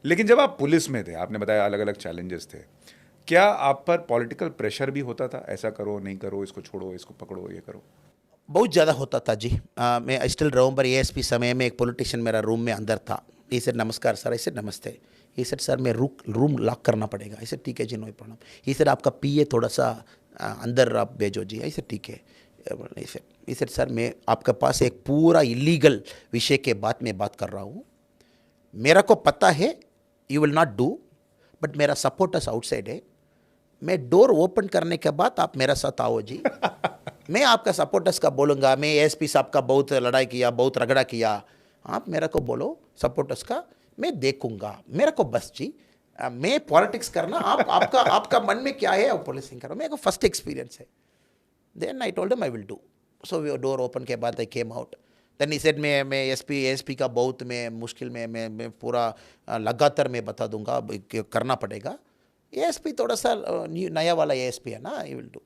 लेकिन जब आप पुलिस में थे, आपने बताया अलग अलग चैलेंजेस थे, क्या आप पर पॉलिटिकल प्रेशर भी होता था, ऐसा करो नहीं करो, इसको छोड़ो इसको पकड़ो ये करो? बहुत ज़्यादा होता था जी। मैं स्टिल रिमेंबर एएसपी समय में एक पॉलिटिशियन मेरा रूम में अंदर था। ही सेड नमस्कार सर, आई सेड नमस्ते। ही सेड सर मैं रूम लॉक करना पड़ेगा। आई सेड ठीक है जी, नो प्रॉब्लम। ही सेड आपका पीए थोड़ा सा अंदर आप भेजो जी। आई सेड ठीक है। ही सेड सर मैं आपके पास एक पूरा इलीगल विषय के बाद में बात कर रहा हूँ, मेरा को पता है you will not do, but मेरा सपोर्टर्स आउटसाइड है। मैं डोर ओपन करने के बाद आप मेरे साथ आओ जी। मैं आपका सपोर्टर्स का बोलूँगा, मैं एएसपी साहब का बहुत लड़ाई किया, बहुत रगड़ा किया, आप मेरे को बोलो सपोर्टर्स का, मैं देखूंगा। मेरे को बस जी मैं पॉलिटिक्स करना, आप आपका मन में क्या है आप पुलिसिंग करो, मेरे को फर्स्ट एक्सपीरियंस है। Then I told him I will do. So door open के बाद I came out. Then he said मैं एएसपी का बहुत मैं मुश्किल में मैं पूरा लगातार मैं बता दूंगा, करना पड़ेगा। एएसपी थोड़ा सा नया वाला एएसपी है ना, I will do.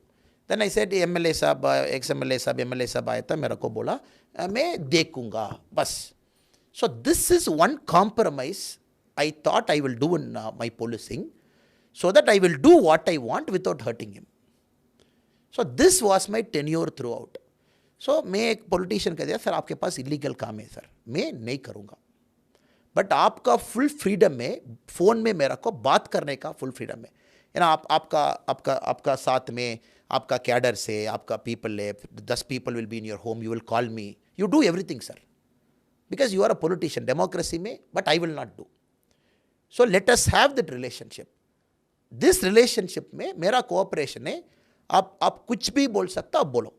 Then I said MLA साहब, एक्स एमएलए साहब आया था, मेरे को बोला मैं देखूंगा बस। So this is one compromise I thought I will do in my policing, so that I will do what I want without hurting him. So this was my tenure throughout. So मैं एक politician कह दिया sir आपके पास illegal काम है sir, मैं नहीं करूँगा, बट आपका फुल फ्रीडम है, फ़ोन में मेरा को बात करने का फुल फ्रीडम है ना। आपका साथ में आपका कैडर से आपका पीपल है, 10 people will be in your home, you will call me, you do everything sir, because you are a politician democracy में, but I will not do. So let us have that relationship. This relationship में मेरा cooperation है, आप कुछ भी बोल सकते हो, आप बोलो,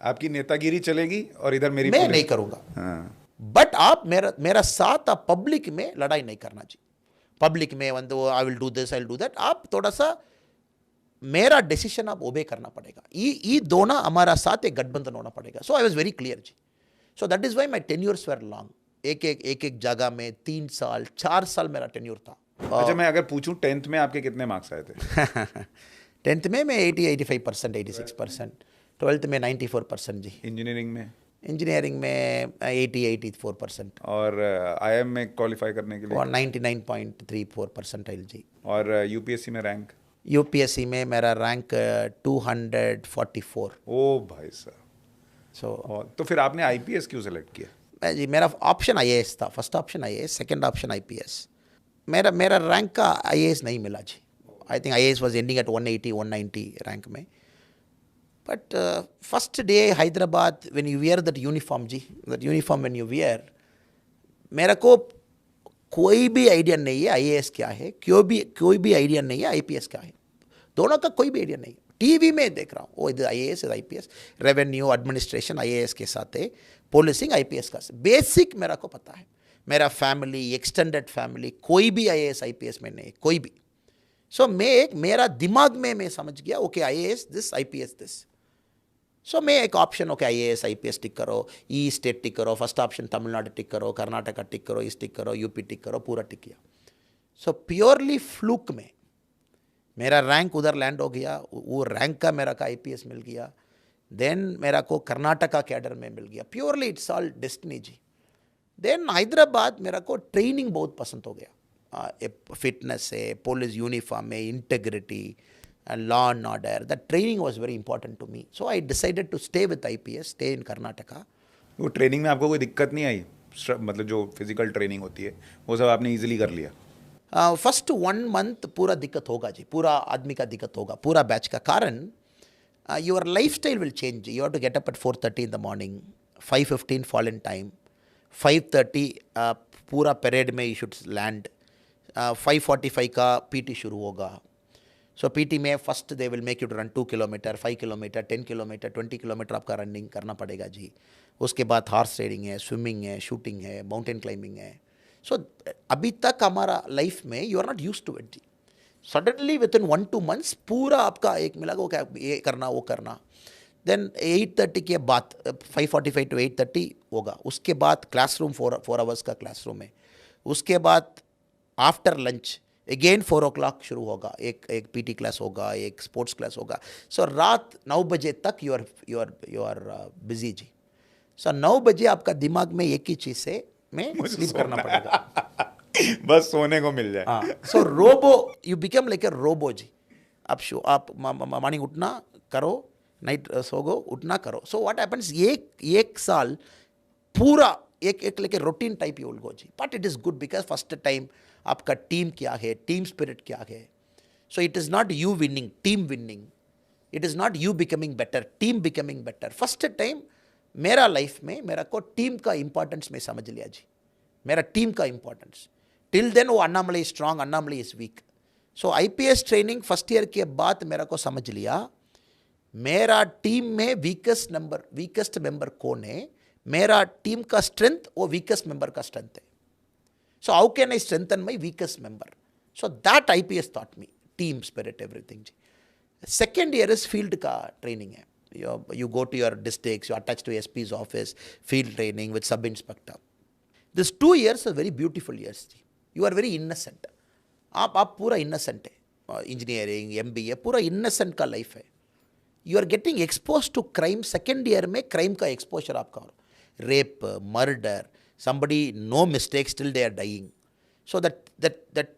आपकी नेतागिरी चलेगी और इधर मेरी मैं नहीं करूंगा। हाँ। बट आप मेरा साथ, आप पब्लिक में लड़ाई नहीं करना जी। पब्लिक में वंदो I will do this, I will do that, आप थोड़ा सा मेरा डिसीजन आप ओबे करना पड़ेगा। ये दोनों हमारा साथ एक गठबंधन होना पड़ेगा। So I was very clear जी। So that is why my tenures were long. एक जगह में 3 साल 4 साल मेरा टेन्योर था। अच्छा, मैं अगर पूछूं 10th में आपके कितने मार्क्स आए थे? 10th में मैं 85%, 86%। 12th में 94% जी। इंजीनियरिंग में? इंजीनियरिंग में 84%। और आईएम में क्वालिफाई करने के लिए? और 99.34% जी। और यूपीएससी में रैंक? यूपीएससी में मेरा रैंक 244। ओ भाई साहब। सो तो फिर आपने आईपीएस क्यों सेलेक्ट किया? जी मेरा ऑप्शन आईएएस था, first option IAS, second option IPS. मेरा रैंक का आईएएस नहीं मिला जी। I think IAS was ending at 180 190 rank में। But first day Hyderabad when you wear that uniform जी, that uniform when you wear, मेरे को कोई भी आइडिया नहीं है आईएएस क्या है, कोई भी आइडिया नहीं है आईपीएस क्या है, दोनों का कोई भी आइडिया नहीं है। टीवी में देख रहा हूँ वो इधर आईएएस इधर आईपीएस, रेवेन्यू एडमिनिस्ट्रेशन आईएएस के साथ है, पुलिसिंग आईपीएस का बेसिक मेरा को पता है। मेरा फैमिली, एक्सटेंडेड फैमिली, कोई भी आईएएस आईपीएस में नहीं, कोई भी। सो मेरा दिमाग में मैं समझ गया okay IAS this, IPS this. So मैं एक option okay IAS IPS tick करो, ई स्टेट टिक करो, फर्स्ट ऑप्शन तमिलनाडु टिक करो, कर्नाटका टिक करो, ईस्ट टिक करो, यूपी टिक करो, पूरा टिक किया। सो प्योरली फ्लूक में मेरा रैंक उधर लैंड हो गया, वो रैंक का मेरा का आईपीएस मिल गया। देन मेरा को कर्नाटका कैडर में मिल गया, प्योरली इट्स ऑल डेस्टिनी जी। देन हैदराबाद मेरा को ट्रेनिंग बहुत पसंद हो गया, फिटनेस है, पुलिस यूनिफॉर्म है, integrity and law and order. That training was very important to me. So I decided to stay with IPS, stay in Karnataka. वो ट्रेनिंग में आपको कोई दिक्कत नहीं आई? मतलब जो फिजिकल ट्रेनिंग होती है वो सब आपने इजीली कर लिया? फर्स्ट 1 मंथ पूरा दिक्कत होगा जी, पूरा आदमी का दिक्कत होगा, पूरा बैच का। कारण your life style will change. You have to get up at 4:30 in the morning, 5:15 fall in time, 5:30 पूरा परेड में यू शुड लैंड, 5:45 का पीटी शुरू होगा। सो पीटी में first they will make you to run 2 kilometre, 5 kilometre, 10 kilometre, 20 kilometre आपका running करना पड़ेगा जी। उसके बाद हॉर्स राइडिंग है, स्विमिंग है, शूटिंग है, माउंटेन क्लाइंबिंग है। सो अभी तक हमारा लाइफ में you are not use to it जी। सडनली विद इन 1-2 मंथ्स पूरा आपका एक मिला वो क्या ये करना वो करना। देन 8:30 के बाद 5:45 to 8:30 होगा। उसके बाद क्लासरूम 4 आवर्स का क्लासरूम है। उसके बाद आफ्टर लंच अगेन 4 o'clock शुरू होगा, एक पीटी क्लास होगा, एक स्पोर्ट्स क्लास होगा। सो रात 9 बजे तक यू आर बिजी जी। सो 9 बजे आपका दिमाग में एक ही चीज़ है, मैं स्लीप करना पड़ेगा। बस सोने को मिल जाए. So robo, you become like a robo जी. आप मॉर्निंग उठना करो, नाइट सोगो उठना करो. सो व्हाट हैपेंस, एक साल पूरा एक लेके routine type you will go जी. But it is good because first time आपका टीम क्या है, टीम स्पिरिट क्या है. So it is not you winning, team winning. It is not you becoming better, team becoming better. First time मेरा life में मेरा को टीम का इंपॉर्टेंस में समझ लिया जी. मेरा टीम का इंपॉर्टेंस. टिल देन वो Annamalai strong, Annamalai is weak. So IPS training first year के बाद मेरा को समझ लिया मेरा टीम में वीकेस्ट मेंबर कौन है. मेरा टीम का स्ट्रेंथ वो वीकेस्ट मेंबर का स्ट्रेंथ है. So how can I strengthen my weakest member. So that IPS thought me team spirit everything जी. सेकेंड ईयर इज फील्ड का ट्रेनिंग है. You go to your districts, you attach to SP's office, field training with sub inspector. These 2 years are very beautiful years. You are very innocent. आप पूरा innocent है. Engineering, MBA पूरा innocent का life है. You are getting expose to crime. Second year में crime का exposure आपका हो. Rape, murder, somebody no mistake still they are dying. So that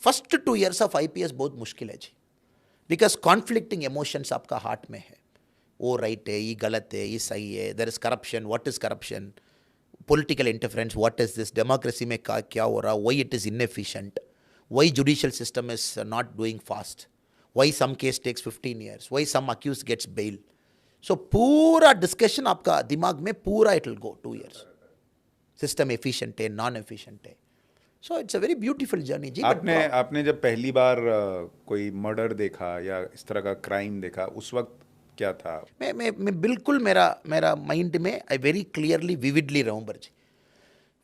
first 2 years of IPS बहुत मुश्किल है जी. बिकॉज कॉन्फ्लिक्टिंग इमोशंस आपका हार्ट में है. वो राइट है, ये गलत है, ये सही है. There is corruption, what is corruption. Political interference, what is this. Democracy में क्या हो रहा, why it is inefficient, why judicial system is not doing fast, why some case takes 15 years, why some accused gets bail. So पूरा discussion आपका दिमाग में पूरा it will go 2 years. System efficient है, नॉन एफिशिएंट है. So it's a very beautiful journey जी. आपने जब पहली बार कोई मर्डर देखा या इस तरह का क्राइम देखा, उस वक्त क्या था? मैं बिल्कुल मेरा माइंड में I very clearly vividly remember जी.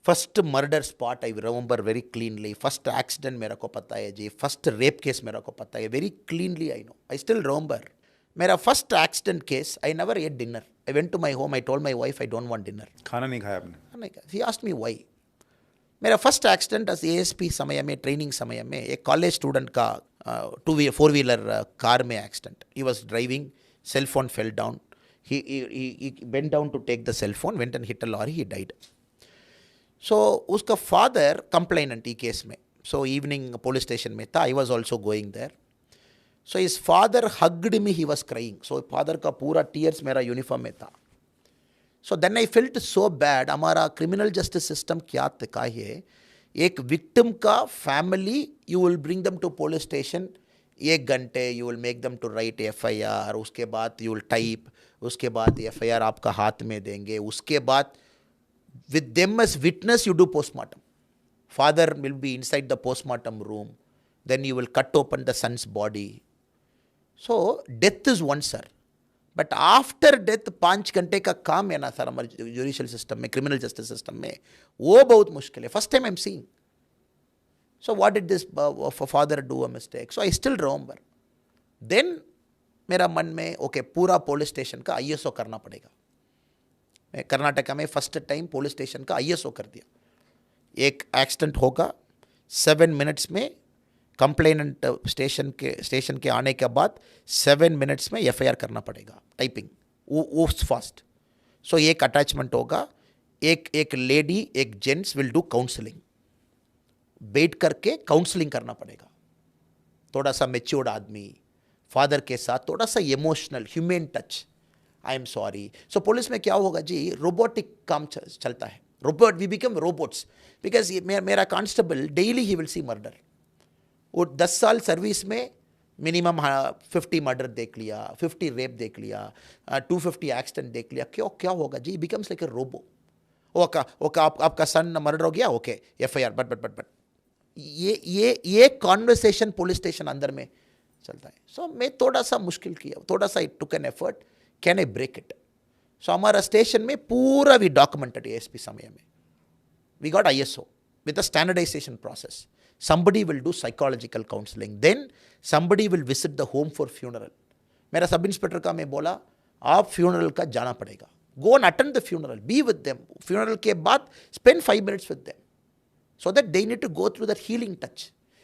First murder spot I remember very cleanly. First accident मेरा को पता है जी. फर्स्ट रेप केस मेरा को पता है very cleanly. I know, I still remember. मेरा first accident case, I never ate dinner. I went to my home, I told my wife I don't want dinner. खाना नहीं खाया आपने? He asked me why. मेरा first accident as ASP समय में, training समय में, एक कॉलेज स्टूडेंट का 4-wheeler कार में accident. He was driving, cell phone fell down. He bent down to take the cell phone, went and hit a lorry, he died. So उसका father complainant ई case में. So evening police station में था, I was also going there. So his father hugged me, he was crying. So father का पूरा tears मेरा uniform में था. So then I felt so bad. हमारा criminal justice system क्या है, एक victim का family, you will bring them to police station, 1 घंटे you will make them to write FIR. उसके बाद यू विल टाइप, उसके बाद FIR आपका हाथ में देंगे. उसके बाद with them as witness you do postmortem. Father will be inside the postmortem room. Then you will cut open the sons body. So death is one sir, but after death 5 घंटे का काम है ना सर हमारे judicial system में, criminal justice system में, वो बहुत मुश्किल है. First time I am seeing. So what did this father do a mistake? So I still remember. Then मेरा मन में ओके पूरा पुलिस स्टेशन का ISO करना पड़ेगा. मैं कर्नाटका में फर्स्ट टाइम पुलिस स्टेशन का ISO कर दिया. एक एक्सीडेंट होगा, 7 minutes में कंप्लेनेंट स्टेशन के आने के बाद 7 minutes में FIR करना पड़ेगा. टाइपिंग वो फास्ट. सो एक अटैचमेंट होगा, एक लेडी, एक जेंट्स विल डू काउंसलिंग. बैठ करके काउंसलिंग करना पड़ेगा. थोड़ा सा मेच्योर्ड आदमी, फादर के साथ थोड़ा सा emotional, human touch. I am sorry. So police में क्या होगा जी, रोबोटिक काम चलता है. Robot, we become robots. Because मेरा constable daily he will see murder. वो 10 साल सर्विस में मिनिमम 50 मर्डर देख लिया, 50 रेप देख लिया, 250 एक्सीडेंट देख लिया. क्या होगा जी, becomes like a robo. Okay आपका सन मर्डर हो गया, ओके FIR. बट ये कॉन्वर्सेशन पुलिस स्टेशन अंदर में चलता है. सो मैं थोड़ा सा मुश्किल किया, थोड़ा सा it took an effort. Can I break it? So हमारा स्टेशन में पूरा वी डॉक्यूमेंटेड ASP समय में. We got ISO with a standardization process. Somebody will do psychological counseling. Then somebody will visit the home for funeral. मेरा sub inspector का मैं बोला आप फ्यूनरल का जाना पड़ेगा. Go and attend the funeral. Be with them. Funeral के बाद spend 5 minutes with them. So that they need to go through that healing touch.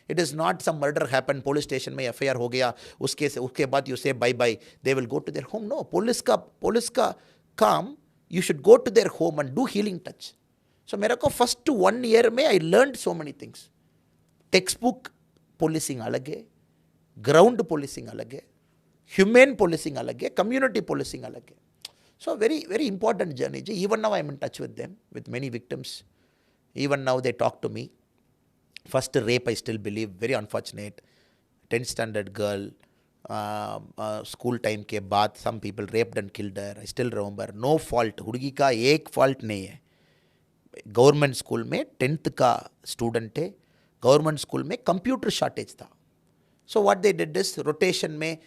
It is not some murder happened, police station में FIR हो गया, उसके बाद you say bye bye, they will go to their home. No, police का काम, you should go to their home and do healing touch. सो मेरे को first 1 year में I learn so many things. Text book policing अलग है, ground policing अलग है, humane policing अलग है, कम्युनिटी पोलिसिंग अलग है. So very important journey. Even now I am in touch with them, with many victims. Even now they talk to me. First rape I still believe, very unfortunate. 10th standard girl, school time के बाद some people raped and killed her. I still remember. No fault. हुड़गी का एक fault नहीं है. Government school में 10th का student है. Government school में कंप्यूटर शॉर्टेज था. So what they did this, rotation में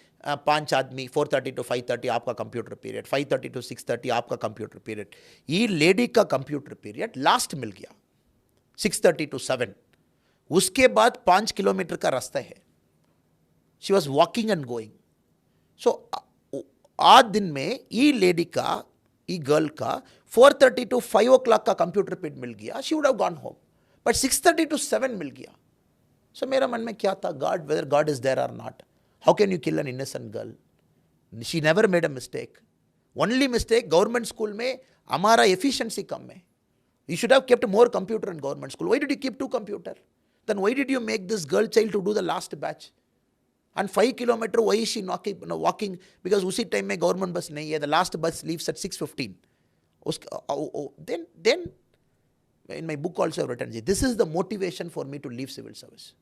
5 आदमी 4:30 to 5:30 आपका कंप्यूटर पीरियड, 5:30 to 6:30 आपका कंप्यूटर पीरियड. ये लेडी का कंप्यूटर पीरियड लास्ट मिल गया 6:30 to 7. उसके बाद 5 किलोमीटर का रास्ता है. She was walking and going. So आज दिन में ये लेडी का, ये गर्ल का 4:30 to 5 o'clock का कंप्यूटर पीरियड मिल गया. She would have gone home, but 6:30 to 7 मिल गया. सो मेरा मन में क्या था, god, whether god is there और नॉट. How can you kill an innocent girl? She never made a mistake. Only mistake, government school में हमारा efficiency कम है. You should have kept more computer in government school. Why did you keep 2 computer? Then why did you make this girl child to do the last batch? And 5 kilometer, why is she walking? Because उसी time में government bus नहीं है. The last bus leaves at 6:15. Then in my book also I have written, this is the motivation for me to leave civil service.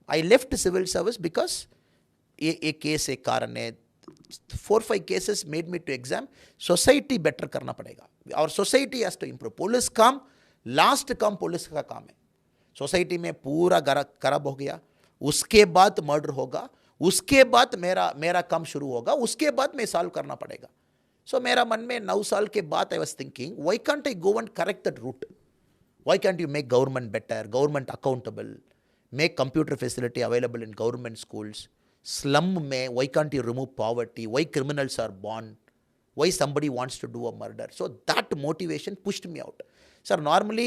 I left civil service because एक case एक कारण है. 4-5 cases made me to exam. Society better करना पड़ेगा और society has to improve. Police काम, last काम police का काम है. सोसाइटी में पूरा खराब हो गया, उसके बाद मर्डर होगा, उसके बाद मेरा काम शुरू होगा, उसके बाद मैं सॉल्व करना पड़ेगा. सो मेरा मन में 9 साल के बाद I was thinking, why can't I go and correct that route? Why can't you make government better, government accountable, make computer facility available in government schools. Slum में, why can't you remove poverty? Why criminals are born? Why somebody wants to do a murder? So that motivation pushed me out. Sir, normally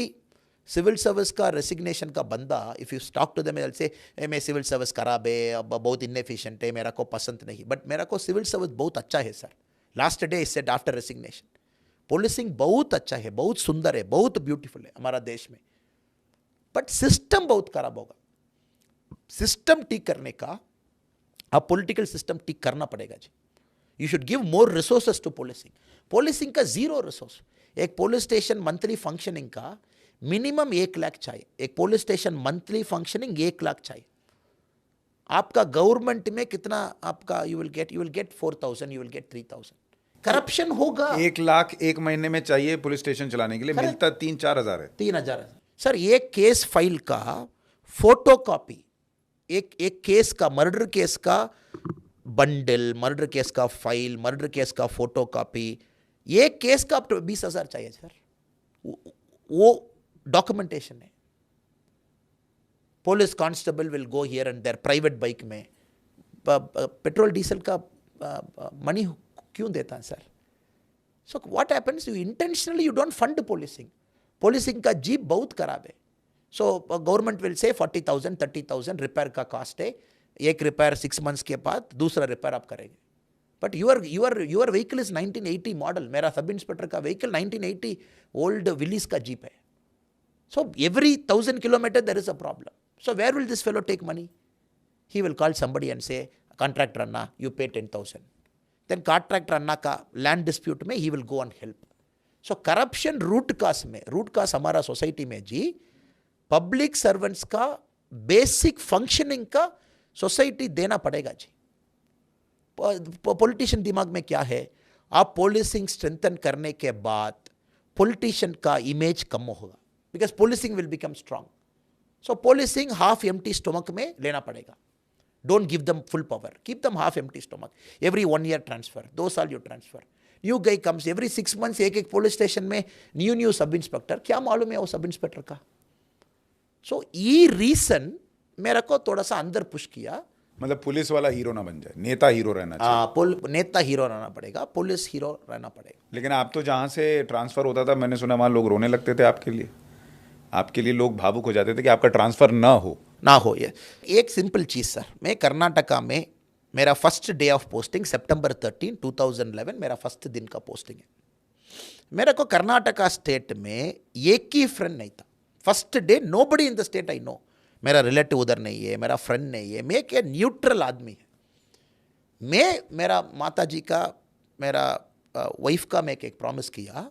civil service का resignation का बंदा, if you talk to them, they'll say, मैं civil service खराब है, बहुत inefficient है, मेरा को पसंद नहीं. But मेरा को civil service बहुत अच्छा है sir. Last day I said after resignation, policing बहुत अच्छा है, बहुत सुंदर है, बहुत beautiful है हमारा देश में. But system बहुत खराब होगा. System ठीक करने का अब पॉलिटिकल सिस्टम ठीक करना पड़ेगा जी. You should give more resources to policing. Policing का 0 रिसोर्स. एक पुलिस स्टेशन मंथली फंक्शनिंग का मिनिमम 1 लाख चाहिए. एक police station monthly functioning 1 lakh चाहिए. आपका गवर्नमेंट में कितना आपका you will get 4,000, you will get 3,000. Corruption होगा. 1 लाख एक महीने में चाहिए पुलिस स्टेशन चलाने के लिए, मिलता 3-4 हज़ार है. 3,000 सर. एक केस फाइल का फोटो कॉपी, एक केस का, मर्डर केस का बंडल, मर्डर केस का फाइल, मर्डर केस का फोटो कॉपी, ये केस का 20,000 चाहिए सर. वो डॉक्यूमेंटेशन है. Police constable will go here and there private bike में. पेट्रोल डीजल का मनी क्यों देता है sir? So what happens, you intentionally you don't fund policing. Policing का जीप बहुत खराब है. So government will say 40,000 30,000 repair का कॉस्ट है. एक रिपेयर 6 months के बाद दूसरा रिपेयर आप करेंगे. But your vehicle is 1980 model. मेरा सब इंस्पेक्टर का व्हीकल 1980 ओल्ड विलीज का जीप है. So every 1,000 kilometer there is a problem. So where will this fellow take money? He will call somebody and say, contractor अन्ना you pay 10,000. Then contractor अन्ना का land dispute में he will go and help. So corruption root cause में, root cause हमारा society में जी, public servants का basic functioning का society देना पड़ेगा जी. पॉलिटिशियन दिमाग में क्या है, आप पोलिसिंग स्ट्रेंथन करने के बाद पॉलिटिशियन का इमेज कम होगा, because policing will become strong. So policing half empty stomach में लेना पड़ेगा. Don't give them full power, keep them half empty stomach. Every 1 year transfer, 2 साल यू ट्रांसफर. न्यू गाई कम्स एवरी 6 months. एक police station में new sub inspector, क्या मालूम है वो सब इंस्पेक्टर का. सो ये रीजन मेरे को थोड़ा सा अंदर पुश किया. मतलब पुलिस वाला हीरो ना बन जाए, नेता हीरो रहना चाहिए. नेता हीरो रहना पड़ेगा, पुलिस हीरो रहना पड़ेगा. लेकिन आप तो जहाँ से ट्रांसफ़र होता था, मैंने सुना वहाँ लोग रोने लगते थे आपके लिए लोग भावुक हो जाते थे कि आपका ट्रांसफ़र ना हो. ये एक सिंपल चीज़ सर, मैं कर्नाटका में, मेरा first day of posting September 13, 2011 मेरा फर्स्ट दिन का पोस्टिंग है. मेरे को कर्नाटका स्टेट में एक ही फ्रेंड नहीं था. First day nobody in the state I know. मेरा रिलेटिव उधर नहीं है, मेरा फ्रेंड नहीं है, मैं क्या न्यूट्रल आदमी है. मैं मेरा माता जी का, मेरा वाइफ का मैं एक प्रॉमिस किया,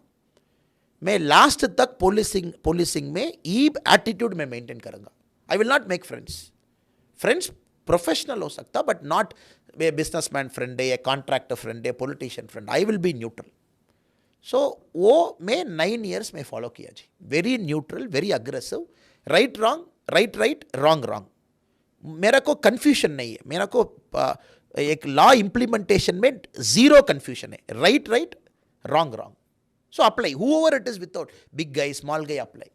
मैं लास्ट तक पुलिसिंग में ये एटीट्यूड में मेंटेन करूँगा. I will not make friends professional हो सकता but not a businessman friend है, ए कॉन्ट्रैक्टर फ्रेंड है, politician friend. I will be neutral. So वो मैं 9 years में फॉलो किया जी. Very neutral, very aggressive, right right, wrong. मेरा को कन्फ्यूजन नहीं है. मेरा को एक लॉ इम्प्लीमेंटेशन में जीरो कन्फ्यूजन है. Right, wrong. So apply whoever it is, without big guy small guy apply.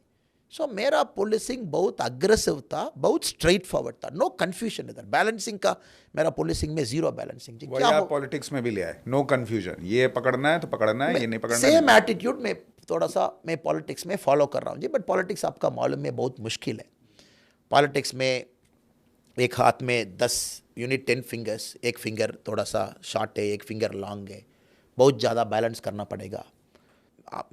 सो मेरा पुलिसिंग बहुत अग्रेसिव था, बहुत स्ट्रेट फॉरवर्ड था, नो कन्फ्यूजन इधर. बैलेंसिंग का मेरा पुलिसिंग में जीरो बैलेंसिंग जी. वही आप पॉलिटिक्स में भी ले आए, नो कन्फ्यूजन, ये पकड़ना है तो पकड़ना है, ये नहीं पकड़ना है. सेम एटीट्यूड में थोड़ा सा मैं पॉलिटिक्स में फॉलो कर रहा हूँ जी. बट पॉलिटिक्स आपका मालूम में बहुत मुश्किल है. पॉलिटिक्स में एक हाथ में 10 यूनिट 10 फिंगर्स, एक फिंगर थोड़ा सा शॉर्ट है, एक फिंगर लॉन्ग है, बहुत ज़्यादा बैलेंस करना पड़ेगा.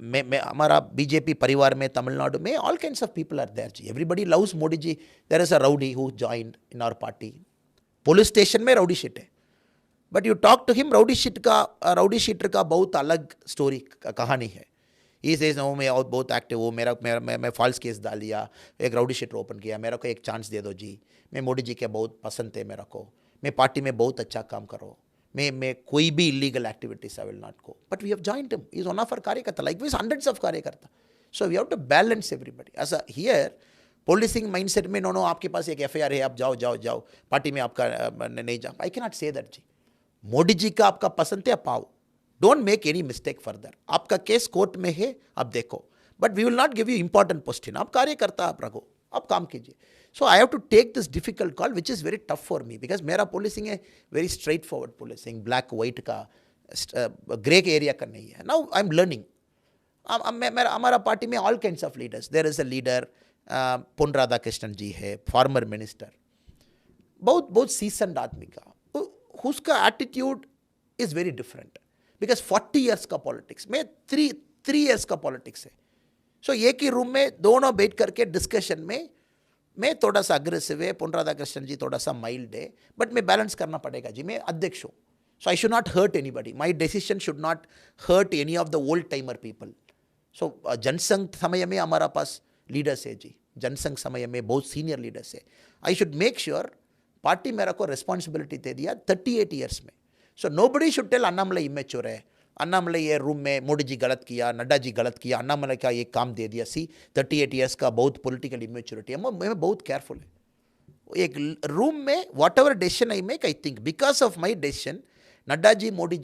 मैं हमारा बीजेपी परिवार में तमिलनाडु में all kinds of people are there जी. Everybody loves Modi ji. There is a rowdy who joined in our party. Police station में राउडी शीट है, but you talk to him, rowdy sheeter का बहुत अलग स्टोरी कहानी है. ही सेज नो, मैं बहुत एक्टिव हूँ, मैं फॉल्स केस डाल दिया, एक राउडी शीटर ओपन किया, मेरा को एक चांस दे दो जी, मैं मोदी जी के बहुत पसंद है मेरा को, मैं पार्टी में बहुत अच्छा काम करो, मैं कोई भी illegal activities I will not go. But we have joined him, he is one of our कार्यकर्ता, लाइक वीज हंड्रेड्स ऑफ कार्यकर्ता. So we have to balance everybody. As a here policing mindset में no आपके पास एक FIR है, आप जाओ party में आपका नहीं जाओ. आई कैन नॉट से दैट जी. मोदी जी का आपका पसंद है, पाओ. Don't make any mistake further. आपका केस कोर्ट में है, आप देखो, but we will not give you important posting. आप कार्यकर्ता आप रखो, आप काम कीजिए. So I have to take this difficult call which is very tough for me, because मेरा पुलिसिंग है very straightforward policing, black white का, ग्रे के एरिया का नहीं है. Now I am learning. हमारा पार्टी में all kinds of leaders. There is a leader Pon Radhakrishnan ji है, फॉर्मर मिनिस्टर, बहुत सीसन्ड आदमी का, उसका attitude is very different. Because 40 years का पॉलिटिक्स में 3 years का पॉलिटिक्स है. सो एक ही रूम में दोनों बैठ करके डिस्कशन में मैं थोड़ा सा अग्रेसिव है, पोन राधाकृष्णन जी थोड़ा सा माइल्ड है, बट मैं बैलेंस करना पड़ेगा जी. मैं अध्यक्ष हूँ, so I should not hurt anybody. My decision should not hurt any of the old timer people. So Jana Sangh समय में हमारा पास लीडर्स है जी. जनसंघ समय में बहुत सीनियर लीडर्स है. I should make sure party मेरा को रिस्पॉन्सिबिलिटी दे दिया 38 years में. So nobody should tell Annamalai immature है, अन्नामलाई ये रूम में मोदी जी गलत किया, नड्डा जी गलत किया, अन्नामलाई का ये काम दे दिया. सी 38 years का बहुत पॉलिटिकल इमेच्योरिटी है. मैं बहुत केयरफुल है. एक रूम में whatever decision I make, I think because of my decision Nadda ji Modi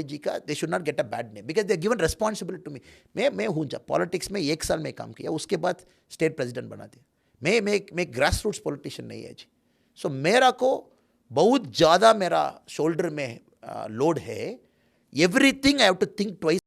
ji का they should not get a bad name, because they given responsibility to me. मैं हूँ जब पॉलिटिक्स में 1 साल में काम किया, उसके बाद स्टेट प्रेसिडेंट बना दिया. मैं ग्रास रूट्स पॉलिटिशियन नहीं है जी. सो मेरा को बहुत ज़्यादा मेरा शोल्डर में लोड है. Everything I have to think twice